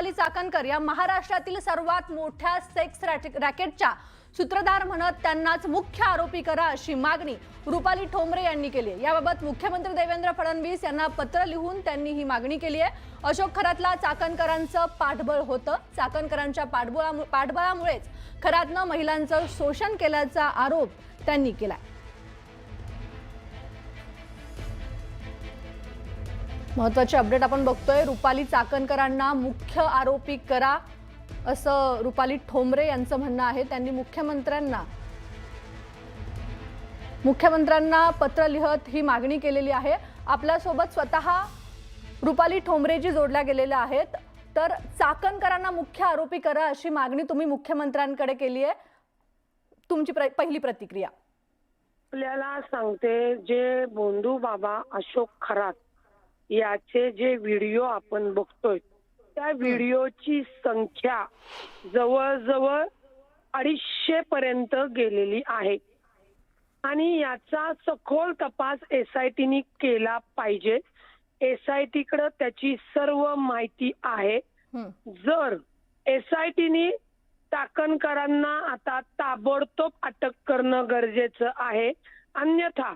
रुपाली चाकणकर या महाराष्ट्रातील सर्वात मोठ्या सेक्स रॅकेटच्या सूत्रधार म्हणत त्यांनाच मुख्य आरोपी करा अशी मागणी रुपाली ठोंबरे यांनी केली आहे। याबाबत मुख्यमंत्री देवेंद्र फडणवीस यांना पत्र लिहून त्यांनी ही मागणी केली आहे। अशोक खरातला चाकणकरांचं पाठबळ होतं। चाकणकरांच्या पाठबळामुळेच खरातनं महिलांचं शोषण केल्याचा आरोप त्यांनी केला। महत्त्वाचे अपडेट आपण बघतोय। रुपाली चाकणकरांना मुख्य आरोपी करा असं रुपाली ठोंबरे यांचं म्हणणं आहे। त्यांनी मुख्यमंत्र्यांना पत्र लिहत ही मागणी केलेली आहे। आपल्यासोबत स्वतः रुपाली ठोंबरेजी जोडल्या गेलेल्या आहेत। तर चाकणकरांना मुख्य आरोपी करा अशी मागणी तुम्ही मुख्यमंत्र्यांकडे केली आहे, तुमची पहिली प्रतिक्रिया? आपल्याला सांगते, जे बोंधू बाबा अशोक खरात याचे जे व्हिडिओ आपण बघतोय त्या व्हिडिओची संख्या जवळजवळ 250 पर्यंत गेलेली आहे आणि याचा सखोल तपास SITने केला पाहिजे। SIT कडे त्याची सर्व माहिती आहे। जर SITने चाकणकरांना आता ताबडतोब अटक करणं गरजेचं आहे, अन्यथा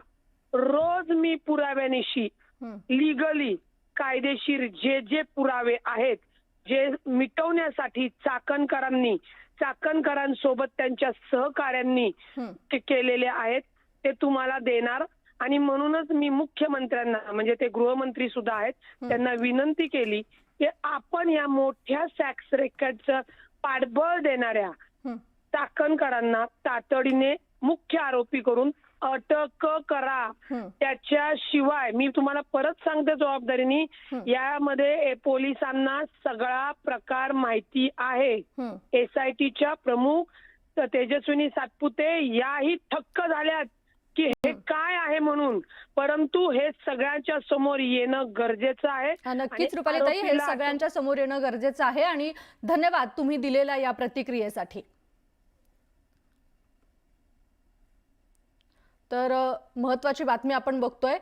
रोज मी पुराव्यानिशी लीगली कायदेशीर जे पुरावे आहेत जे मिटवण्यासाठी चाकणकरांसोबत त्यांच्या सहकाऱ्यांनी ते केलेले आहेत ते तुम्हाला देणार। आणि म्हणूनच मी मुख्यमंत्र्यांना, म्हणजे ते गृहमंत्री सुद्धा आहेत, त्यांना विनंती केली की आपण या मोठ्या सेक्स रॅकेटचं पाठबळ देणाऱ्या चाकणकरांना तातडीने मुख्य आरोपी करून अटक करा। त्याच्याशिवाय मी तुम्हाला परत सांगते जबाबदारीने, यामध्ये पोलिसांना सगळा प्रकार माहिती आहे। SITच्या प्रमुख तेजस्विनी सातपुते याही थक्क झाल्यात की हे काय आहे म्हणून, परंतु हे सगळ्यांच्या समोर येणं गरजेचं आहे। नक्कीच रुपालीताई, हे सगळ्यांच्या समोर येणं गरजेचं आहे आणि धन्यवाद तुम्ही दिलेल्या या प्रतिक्रियेसाठी। तर महत्त्वाची बातमी आपण बघतोय,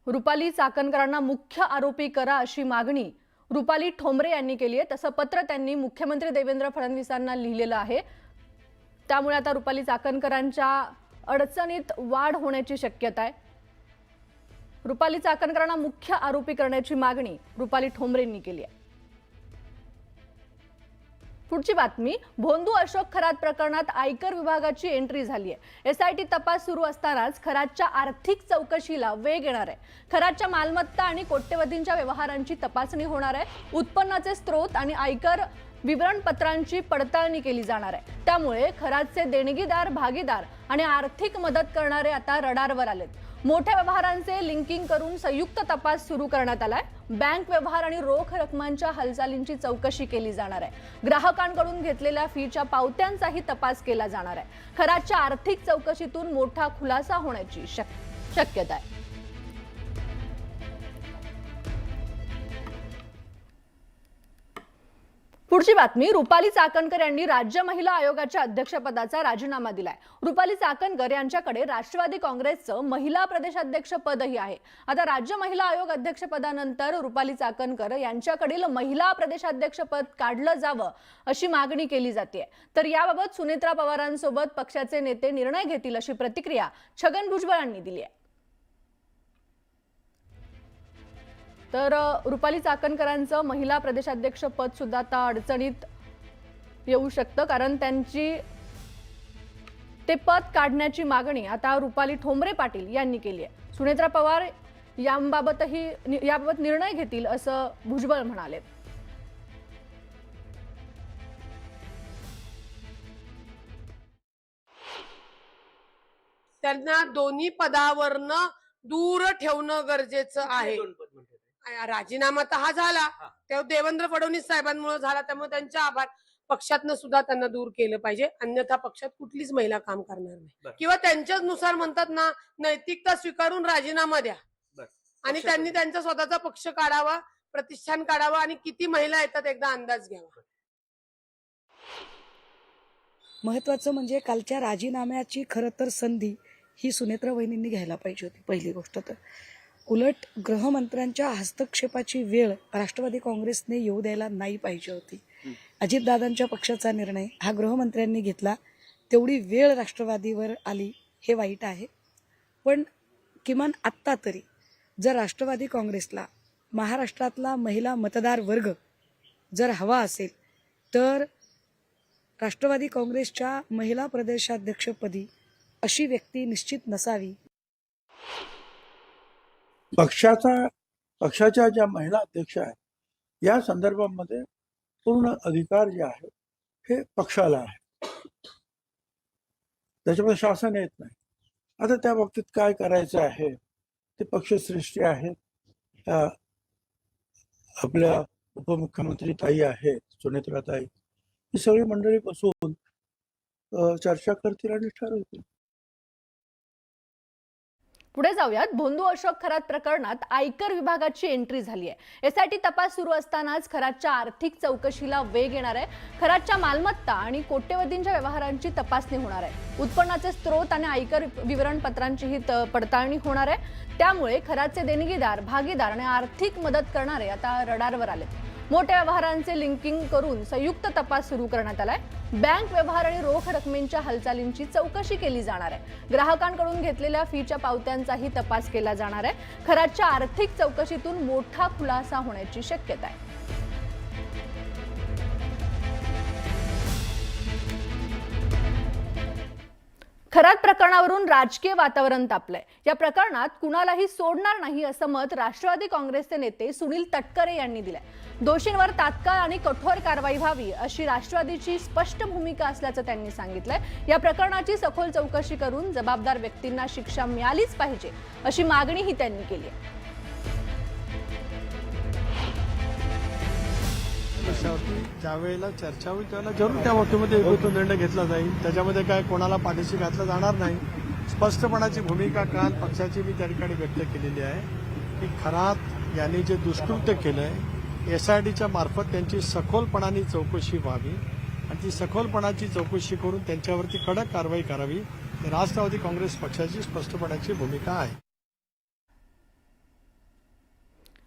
रुपाली चाकणकरांना मुख्य आरोपी करा अशी मागणी रुपाली ठोंबरे यांनी केली आहे। तसं पत्र त्यांनी मुख्यमंत्री देवेंद्र फडणवीसांना लिहिलेलं आहे। त्यामुळे आता रुपाली चाकणकरांच्या अडचणीत वाढ होण्याची शक्यता आहे। रुपाली चाकणकरांना मुख्य आरोपी करण्याची मागणी रुपाली ठोंबरेंनी केली आहे। पुढची बातमी, भोंदू अशोक खरात प्रकरणात आयकर विभागाची एंट्री झाली आहे। SIT तपास सुरू असतानाच खरातच्या आर्थिक चौकशीला वेग येणार आहे। खरातच्या मालमत्ता आणि कोट्यवधींच्या व्यवहारांची तपासणी होणार आहे। उत्पन्नाचे स्रोत आणि आयकर विवरणपत्रांची पडताळणी केली जाणार आहे। त्यामुळे खरातचे देणगीदार, भागीदार आणि आर्थिक मदत करणारे आता रडारवर आलेत। मोठ्या व्यवहारांचे लिंकिंग करून संयुक्त तपास सुरू करण्यात आलाय। बँक व्यवहार आणि रोख रकमांच्या हालचालींची चौकशी केली जाणार आहे। ग्राहकांकडून घेतलेल्या फीच्या पावत्यांचाही तपास केला जाणार आहे। खरातच्या आर्थिक चौकशीतून मोठा खुलासा होण्याची शक्यता आहे। पुढची बातमी, रुपाली चाकणकर यांनी राज्य महिला आयोगाच्या अध्यक्षपदाचा राजीनामा दिलाय। रुपाली चाकणकर यांच्याकडे राष्ट्रवादी काँग्रेसचं महिला प्रदेशाध्यक्ष पदही आहे। आता राज्य महिला आयोग अध्यक्षपदानंतर रुपाली चाकणकर यांच्याकडील महिला प्रदेशाध्यक्ष पद काढलं जावं अशी मागणी केली जाते। तर याबाबत सुनेत्रा पवारांसोबत पक्षाचे नेते निर्णय घेतील अशी प्रतिक्रिया छगन भुजबळांनी दिली आहे। तर रुपाली चाकणकरांचं महिला प्रदेशाध्यक्ष पद सुद्धा आता अडचणीत येऊ शकतं, कारण त्यांची ते पद काढण्याची मागणी आता रुपाली ठोंबरे पाटील यांनी केली आहे। सुनेत्रा पवार याबाबत निर्णय घेतील असं भुजबळ म्हणाले। त्यांना दोन्ही पदावरनं दूर ठेवणं गरजेचं आहे। राजीनामा तर हा झाला, तेव्हा देवेंद्र फडणवीस साहेबांमुळे झाला, त्यामुळे त्यांच्या आभार। पक्षातनं सुद्धा त्यांना दूर केलं पाहिजे, अन्यथा पक्षात कुठलीच महिला काम करणार नाही। किंवा त्यांच्याच नुसार म्हणतात ना, नैतिकता स्वीकारून राजीनामा द्या आणि त्यांनी त्यांचा स्वतःचा पक्ष काढावा, प्रतिष्ठान काढावा आणि किती महिला येतात एकदा अंदाज घ्यावा। महत्वाचं म्हणजे कालच्या राजीनाम्याची खरं तर संधी ही सुनेत्रा वहिनींनी घ्यायला पाहिजे होती, पहिली गोष्ट तर। उलट गृहमंत्र्यांच्या हस्तक्षेपाची वेळ राष्ट्रवादी काँग्रेसने येऊ द्यायला नाही पाहिजे होती. अजितदादांच्या पक्षाचा निर्णय हा गृहमंत्र्यांनी घेतला, तेवढी वेळ राष्ट्रवादीवर आली, हे वाईट आहे. पण किमान आत्ता तरी जर राष्ट्रवादी काँग्रेसला महाराष्ट्रातला महिला मतदार वर्ग जर हवा असेल तर राष्ट्रवादी काँग्रेसच्या महिला प्रदेशाध्यक्षपदी अशी व्यक्ती निश्चित नसावी. पक्षाच्या ज्या महिला अध्यक्ष आहेत या संदर्भामध्ये पूर्ण अधिकार जे आहे हे पक्षाला आहे, त्याच्यामध्ये शासन येत नाही. आता त्या बाबतीत काय करायचं आहे ते पक्षश्रेष्ठी आहेत, आपल्या उपमुख्यमंत्री ताई आहेत, सुनेत्रा ताई, ही सगळी मंडळी बसून चर्चा करतील आणि ठरवतील. पुढे जाऊयात. भोंदू अशोक खरात प्रकरणात आयकर विभागाची एंट्री झाली आहे. एसआयटी तपास सुरू असतानाच खरातच्या आर्थिक चौकशीला वेग येणार आहे. खरातच्या मालमत्ता आणि कोट्यवधींच्या व्यवहारांची तपासणी होणार आहे. उत्पन्नाचे स्रोत आणि आयकर विवरणपत्रांचीही पडताळणी होणार आहे. त्यामुळे खरातचे देणगीदार, भागीदार आणि आर्थिक मदत करणारे आता रडारवर आले. मोठ्या व्यवहारांचे लिंकिंग करून संयुक्त तपास सुरू करण्यात आलाय. बँक व्यवहार आणि रोख रकमेच्या हालचालींची चौकशी केली जाणार आहे. ग्राहकांकडून घेतलेल्या फीच्या पावत्यांचाही तपास केला जाणार आहे. खरातच्या आर्थिक चौकशीतून मोठा खुलासा होण्याची शक्यता आहे. खरात प्रकरणावरून राजकीय वातावरण तापलंय. या प्रकरणात कुणालाही सोडणार नाही असं मत राष्ट्रवादी काँग्रेसचे नेते सुनील तटकरे यांनी दिलंय. दोषींवर तात्काळ आणि कठोर कारवाई व्हावी अशी राष्ट्रवादीची स्पष्ट भूमिका असल्याचं त्यांनी सांगितलंय. या प्रकरणाची सखोल चौकशी करून जबाबदार व्यक्तींना शिक्षा मिळालीच पाहिजे अशी मागणीही त्यांनी केली आहे. ज्यावेळेला चर्चा होईल त्यावेळेला जरूर त्या बाबतीमध्ये एकत्रित निर्णय घेतला जाईल. त्याच्यामध्ये काय कोणाला पाठीशी घातलं जाणार नाही. स्पष्टपणाची भूमिका काल पक्षाची मी त्या ठिकाणी व्यक्त केलेली आहे की खरात यांनी जे दुष्कृत्य केलंय एसआयटीच्या मार्फत त्यांची सखोलपणाने चौकशी व्हावी आणि ती सखोलपणाची चौकशी करून त्यांच्यावरती कडक कारवाई करावी. राष्ट्रवादी काँग्रेस पक्षाची स्पष्टपणाची भूमिका आहे.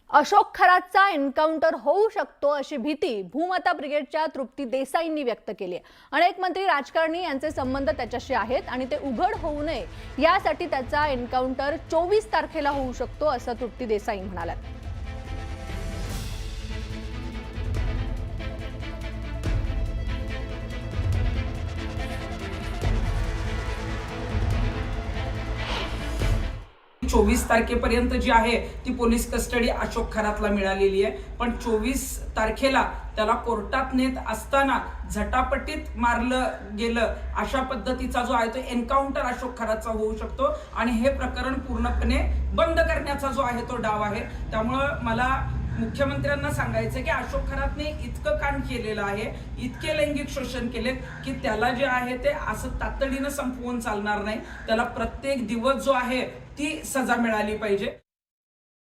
अशोक खरातचा एन्काउंटर होऊ शकतो अशी भीती भूमाता ब्रिगेडच्या तृप्ती देसाईंनी व्यक्त केली आहे. अनेक मंत्री, राजकारणी यांचे संबंध त्याच्याशी आहेत आणि ते उघड होऊ नये यासाठी त्याचा एन्काउंटर 24 तारखेला होऊ शकतो असं तृप्ती देसाई म्हणाल्या. चोवीस तारखेपर्यंत जी आहे ती पोलीस कस्टडी अशोक खरातला मिळालेली आहे. पण 24 तारखेला त्याला कोर्टात नेत असताना झटापटीत मारलं गेलं अशा पद्धतीचा जो आहे तो एन्काउंटर अशोक खरातचा होऊ शकतो आणि हे प्रकरण पूर्णपणे बंद करण्याचा जो आहे तो डाव आहे. त्यामुळं मला मुख्यमंत्र्यांना सांगायचं की अशोक खरातने इतकं कांड केलेलं आहे, इतके लैंगिक शोषण केले की त्याला जे आहे ते असं तातडीनं संपवून चालणार नाही. त्याला प्रत्येक दिवस जो आहे ती सजा मिळाली पाहिजे.